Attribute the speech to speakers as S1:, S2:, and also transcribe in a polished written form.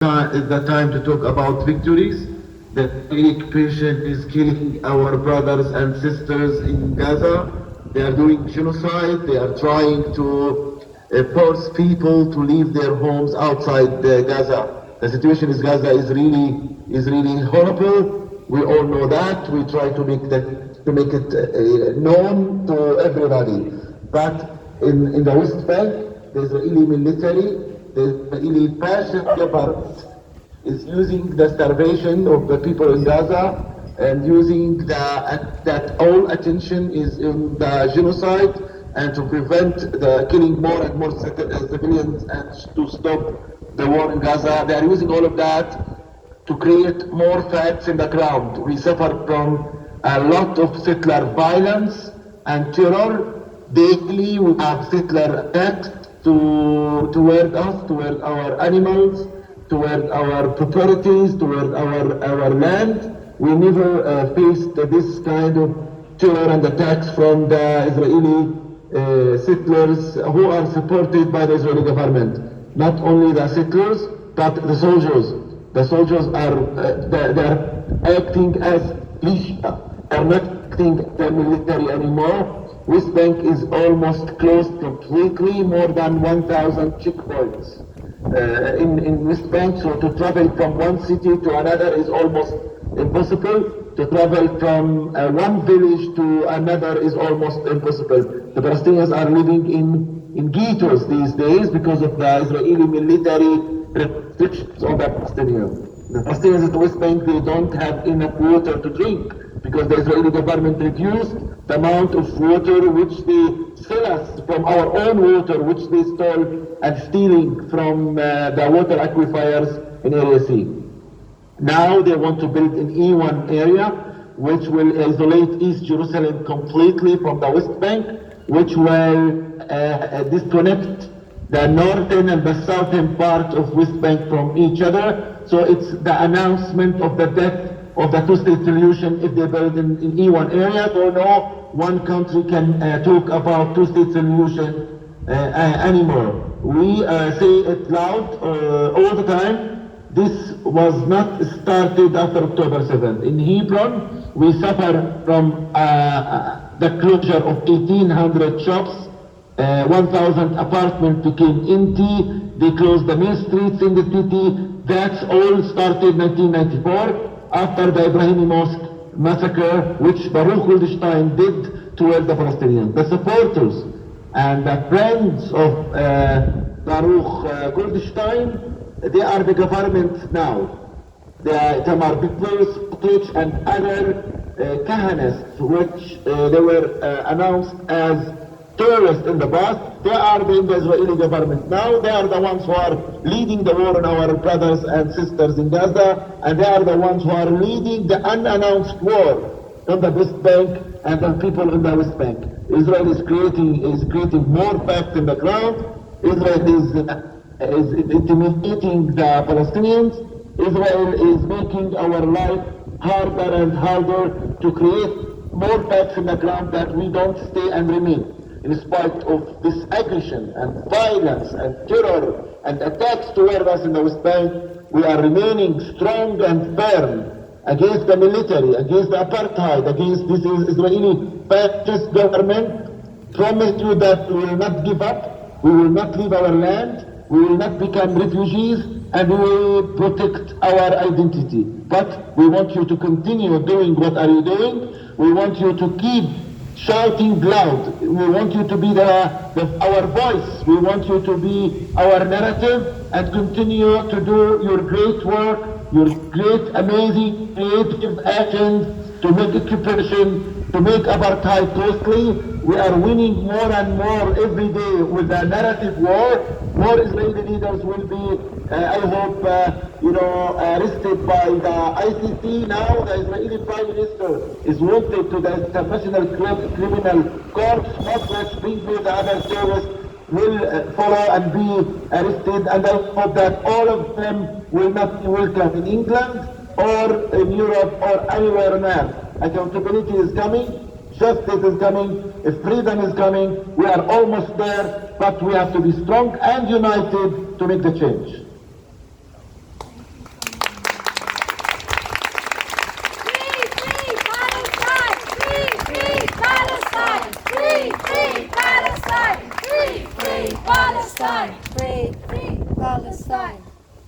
S1: is the time to talk about victories. The occupation is killing our brothers and sisters in Gaza. They are doing genocide. They are trying to force people to leave their homes outside Gaza. The situation in Gaza is really horrible. We all know that. We try to make it known to everybody. But in the West Bank, the Israeli military, the Israeli fascist government is using the starvation of the people in Gaza and using that all attention is in the genocide and to prevent the killing more and more civilians and to stop the war in Gaza. They are using all of that to create more facts in the ground. We suffer from a lot of settler violence and terror. Daily we have settler attacks toward us, toward our animals, toward our properties, toward our land. We never faced this kind of terror and attacks from the Israeli settlers who are supported by the Israeli government. Not only the settlers, but the soldiers. The soldiers they are acting as militia. They are not acting the military anymore. West Bank is almost closed completely, more than 1,000 checkpoints in West Bank. So to travel from one city to another is almost impossible. To travel from one village to another is almost impossible. The Palestinians are living in ghettos these days because of the Israeli military restrictions on the Palestinians. The Palestinians at the West Bank, they don't have enough water to drink because the Israeli government reduced the amount of water which they sell us from our own water, which they stole and stealing from the water aquifers in Area C. Now they want to build an E1 area which will isolate East Jerusalem completely from the West Bank, which will disconnect the northern and the southern part of West Bank from each other. So it's the announcement of the death of the two-state solution if they build in E1 area. So no one country can talk about two-state solution anymore. We say it loud all the time. This was not started after October 7th. In Hebron, we suffer from the closure of 1,800 shops. 1,000 apartments became empty. They closed the main streets in the city. That's all started 1994 after the Ibrahimi Mosque massacre, which Baruch Goldstein did toward the Palestinians. The supporters and the friends of Baruch Goldstein, they are the government now. They are Tamar Bitler and other Kahanists, which they were announced as terrorists in the past. They are in the Israeli government now. They are the ones who are leading the war on our brothers and sisters in Gaza, and they are the ones who are leading the unannounced war on the West Bank and the people in the West Bank. Israel is creating more facts in the ground. Israel is intimidating the Palestinians. Israel is making our life harder and harder to create more facts in the ground that we don't stay and remain. In spite of this aggression and violence and terror and attacks toward us in the West Bank, we are remaining strong and firm against the military, against the apartheid, against this Israeli fascist government. Promise you that we will not give up, we will not leave our land, we will not become refugees, and we will protect our identity. But we want you to continue doing what are you doing. We want you to keep shouting loud. We want you to be our voice. We want you to be our narrative and continue to do your great work, your great, amazing, creative actions to make occupation, to make apartheid costly. We are winning more and more every day with the narrative war. More Israeli leaders will be, I hope, arrested by the ICC. Now the Israeli Prime Minister is wanted to the International Criminal Court. Not less people, the other terrorists will follow and be arrested, and I hope that all of them will not be welcome in England or in Europe or anywhere on earth. Accountability is coming. Justice is coming, freedom is coming, we are almost there, but we have to be strong and united to make the change.
S2: Palestine! Free! Free! Palestine!